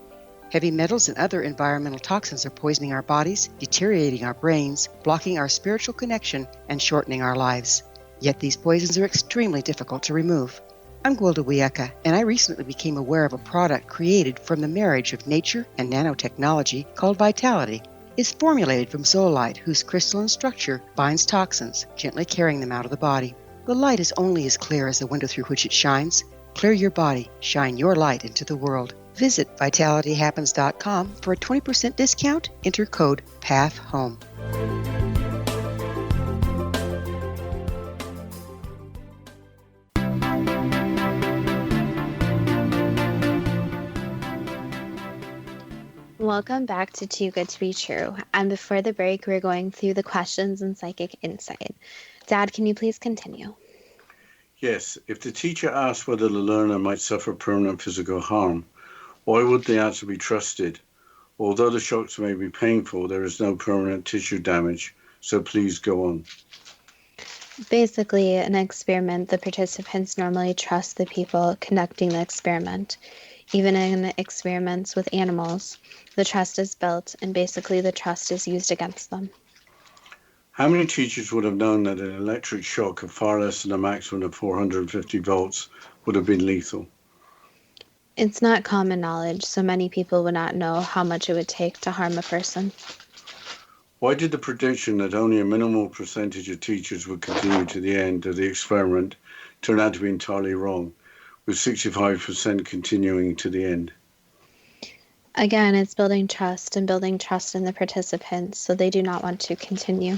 Heavy metals and other environmental toxins are poisoning our bodies, deteriorating our brains, blocking our spiritual connection, and shortening our lives. Yet these poisons are extremely difficult to remove. I'm Gwilda Wiyaka, and I recently became aware of a product created from the marriage of nature and nanotechnology called Vitality. Is formulated from zoolite, whose crystalline structure binds toxins, gently carrying them out of the body. The light is only as clear as the window through which it shines. Clear your body, shine your light into the world. Visit vitalityhappens.com for a 20% discount. Enter code PATHHOME. Welcome back to Too Good to Be True. And before the break, we're going through the questions and psychic insight. Dad, can you please continue? Yes. If the teacher asks whether the learner might suffer permanent physical harm, why would the answer be trusted? Although the shocks may be painful, there is no permanent tissue damage, so please go on. Basically, in an experiment, the participants normally trust the people conducting the experiment. Even in experiments with animals, the trust is built, and basically the trust is used against them. How many teachers would have known that an electric shock of far less than a maximum of 450 volts would have been lethal? It's not common knowledge, so many people would not know how much it would take to harm a person. Why did the prediction that only a minimal percentage of teachers would continue to the end of the experiment turn out to be entirely wrong, with 65% continuing to the end? Again, it's building trust and building trust in the participants, so they do not want to continue.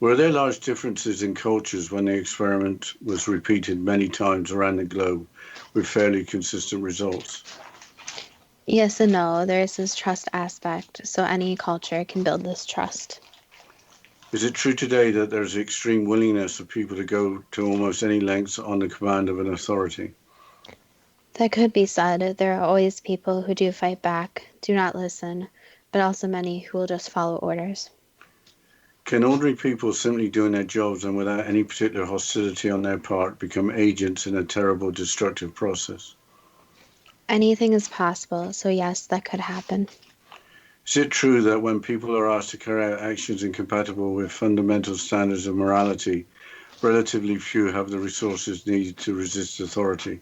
Were there large differences in cultures when the experiment was repeated many times around the globe with fairly consistent results? Yes and no. There is this trust aspect, so any culture can build this trust. Is it true today that there's extreme willingness of people to go to almost any lengths on the command of an authority? That could be said. There are always people who do fight back, do not listen, but also many who will just follow orders. Can ordinary people simply doing their jobs and without any particular hostility on their part become agents in a terrible destructive process? Anything is possible, so yes, that could happen. Is it true that when people are asked to carry out actions incompatible with fundamental standards of morality, relatively few have the resources needed to resist authority.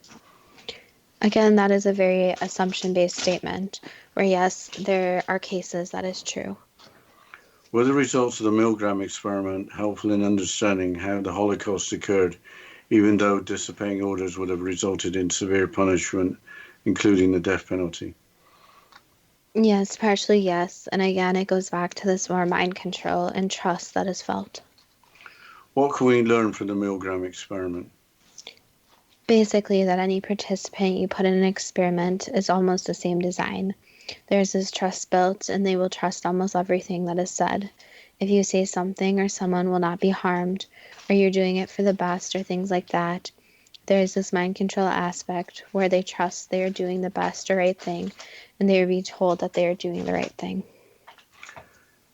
Again, that is a very assumption-based statement, where yes, there are cases that is true. Were the results of the Milgram experiment helpful in understanding how the Holocaust occurred, even though disobeying orders would have resulted in severe punishment, including the death penalty? Yes, partially yes. And again, it goes back to this more mind control and trust that is felt. What can we learn from the Milgram experiment? Basically, that any participant you put in an experiment is almost the same design. There's this trust built, and they will trust almost everything that is said. If you say something or someone will not be harmed, or you're doing it for the best or things like that, there's this mind control aspect where they trust they are doing the best or right thing, and they will be told that they are doing the right thing.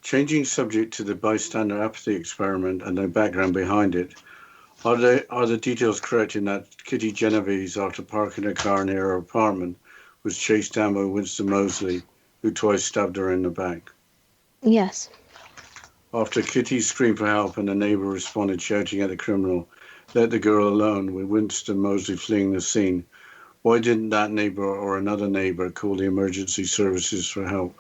Changing subject to the bystander apathy experiment and the background behind it, are the details correct in that Kitty Genovese, after parking her car near her apartment, was chased down by Winston Moseley, who twice stabbed her in the back? Yes. After Kitty screamed for help and the neighbor responded shouting at the criminal, "Let the girl alone," with Winston Moseley fleeing the scene, why didn't that neighbor or another neighbor call the emergency services for help?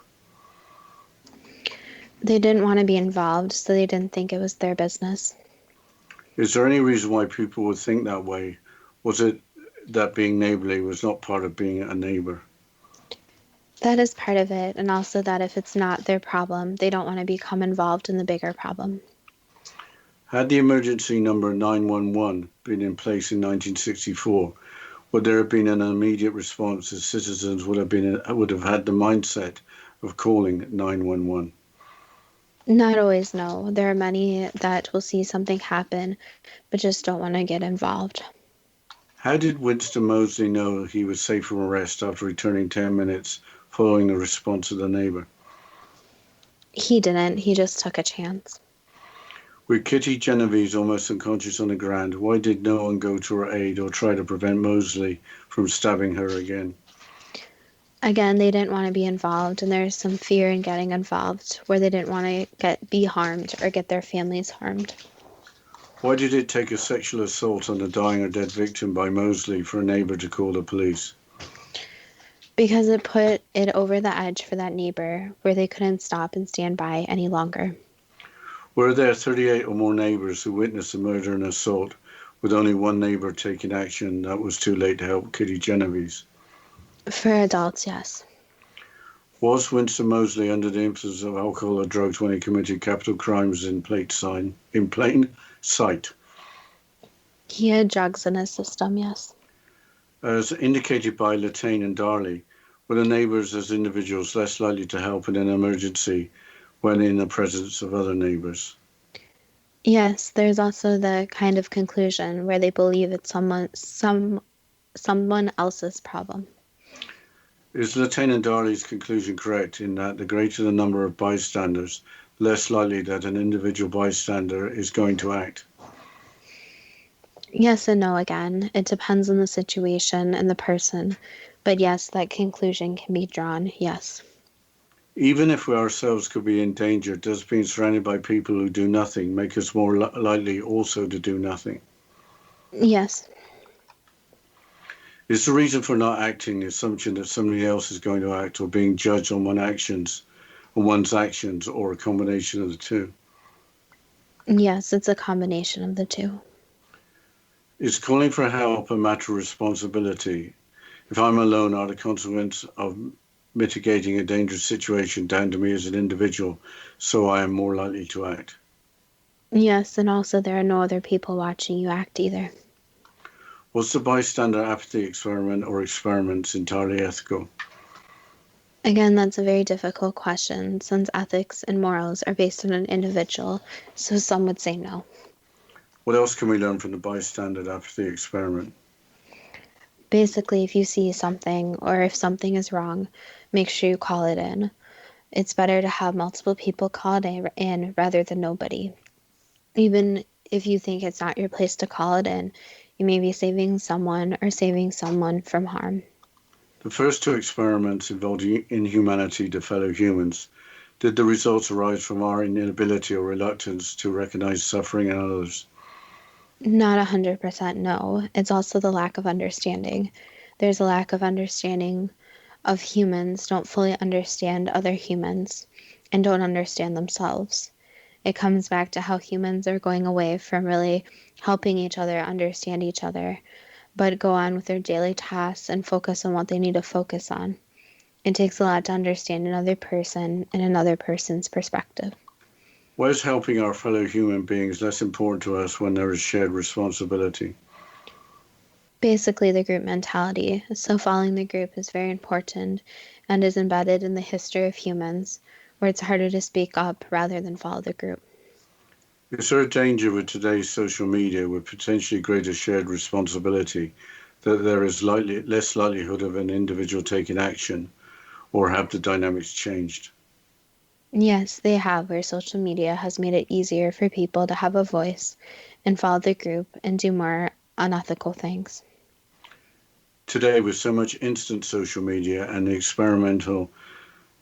They didn't want to be involved, so they didn't think it was their business. Is there any reason why people would think that way? Was it that being neighborly was not part of being a neighbor? That is part of it, and also that if it's not their problem, they don't want to become involved in the bigger problem. Had the emergency number 911 been in place in 1964, would there have been an immediate response as citizens would have had the mindset of calling 911? Not always, no. There are many that will see something happen, but just don't want to get involved. How did Winston Moseley know he was safe from arrest after returning 10 minutes following the response of the neighbor? He didn't. He just took a chance. With Kitty Genovese almost unconscious on the ground, why did no one go to her aid or try to prevent Moseley from stabbing her again? Again, they didn't want to be involved, and there's some fear in getting involved where they didn't want to be harmed or get their families harmed. Why did it take a sexual assault on a dying or dead victim by Moseley for a neighbor to call the police? Because it put it over the edge for that neighbor where they couldn't stop and stand by any longer. Were there 38 or more neighbors who witnessed the murder and assault, with only one neighbor taking action that was too late to help Kitty Genovese? For adults, yes. Was Winston Moseley under the influence of alcohol or drugs when he committed capital crimes in plain sight? He had drugs in his system, yes. As indicated by Latane and Darley, were the neighbors as individuals less likely to help in an emergency when in the presence of other neighbors? Yes, there's also the kind of conclusion where they believe it's someone else's problem. Is Latane and Darley's conclusion correct in that the greater the number of bystanders, less likely that an individual bystander is going to act? Yes and no again. It depends on the situation and the person. But yes, that conclusion can be drawn, yes. Even if we ourselves could be in danger, does being surrounded by people who do nothing make us more likely also to do nothing? Yes. Is the reason for not acting the assumption that somebody else is going to act or being judged on one's actions, or a combination of the two? Yes, it's a combination of the two. Is calling for help a matter of responsibility? If I'm alone, are the consequences of mitigating a dangerous situation down to me as an individual, so I am more likely to act? Yes, and also there are no other people watching you act either. Was the bystander apathy experiment or experiments entirely ethical? Again, that's a very difficult question, since ethics and morals are based on an individual, so some would say no. What else can we learn from the bystander apathy experiment? Basically, if you see something or if something is wrong, make sure you call it in. It's better to have multiple people call it in rather than nobody. Even if you think it's not your place to call it in, you may be saving someone from harm. The first two experiments involved inhumanity to fellow humans. Did the results arise from our inability or reluctance to recognize suffering in others? Not 100% no. It's also the lack of understanding. There's a lack of understanding of humans, don't fully understand other humans, and don't understand themselves. It comes back to how humans are going away from really helping each other understand each other, but go on with their daily tasks and focus on what they need to focus on. It takes a lot to understand another person and another person's perspective. Why is helping our fellow human beings less important to us when there is shared responsibility? Basically, the group mentality. So following the group is very important and is embedded in the history of humans, where it's harder to speak up rather than follow the group. Is there a danger with today's social media with potentially greater shared responsibility that there is less likelihood of an individual taking action, or have the dynamics changed? Yes, they have, where social media has made it easier for people to have a voice and follow the group and do more unethical things. Today, with so much instant social media and the experimental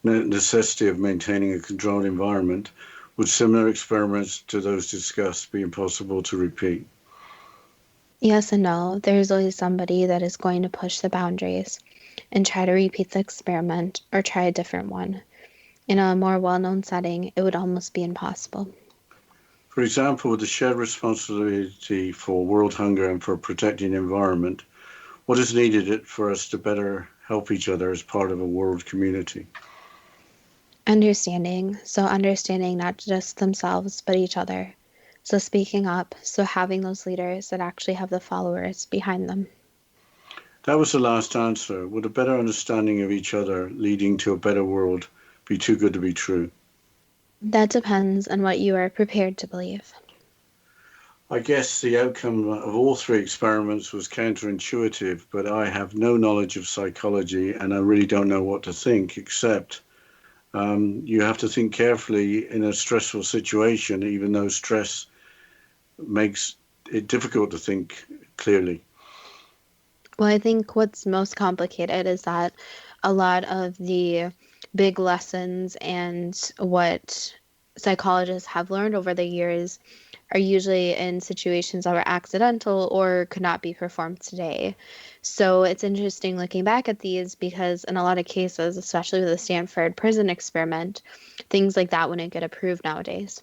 necessity of maintaining a controlled environment, would similar experiments to those discussed be impossible to repeat? Yes and no. There's always somebody that is going to push the boundaries and try to repeat the experiment or try a different one. In a more well-known setting, it would almost be impossible. For example, with the shared responsibility for world hunger and for protecting the environment, what is needed for us to better help each other as part of a world community? Understanding. So understanding not just themselves, but each other. So speaking up. So having those leaders that actually have the followers behind them. That was the last answer. Would a better understanding of each other leading to a better world be too good to be true? That depends on what you are prepared to believe. I guess the outcome of all three experiments was counterintuitive, but I have no knowledge of psychology and I really don't know what to think, except you have to think carefully in a stressful situation, even though stress makes it difficult to think clearly. Well, I think what's most complicated is that a lot of the big lessons and what psychologists have learned over the years are usually in situations that were accidental or could not be performed today. So it's interesting looking back at these because in a lot of cases, especially with the Stanford prison experiment, things like that wouldn't get approved nowadays.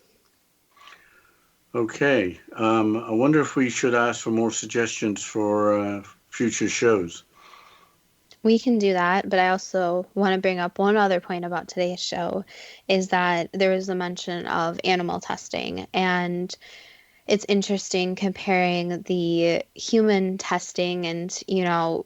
Okay. I wonder if we should ask for more suggestions for future shows. We can do that, but I also want to bring up one other point about today's show is that there was a mention of animal testing, and it's interesting comparing the human testing and,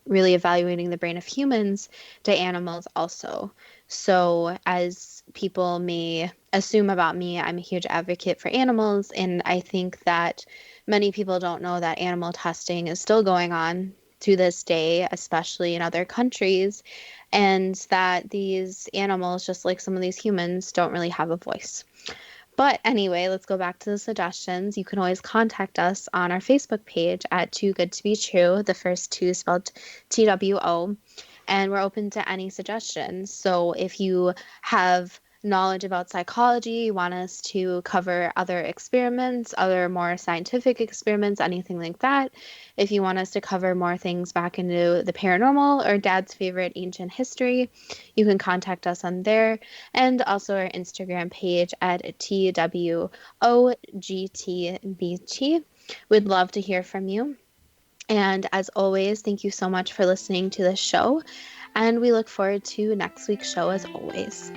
really evaluating the brain of humans to animals also. So as people may assume about me, I'm a huge advocate for animals, and I think that many people don't know that animal testing is still going on to this day, especially in other countries, and that these animals, just like some of these humans, don't really have a voice. But anyway, let's go back to the suggestions. You can always contact us on our Facebook page at Too Good to Be True, the first two spelled TWO, and we're open to any suggestions. So if you have knowledge about psychology, you want us to cover other experiments, other more scientific experiments, anything like that. If you want us to cover more things back into the paranormal or Dad's favorite ancient history, you can contact us on there, and also our Instagram page at TWOGTBT. We'd love to hear from you. And as always, thank you so much for listening to this show, and we look forward to next week's show as always.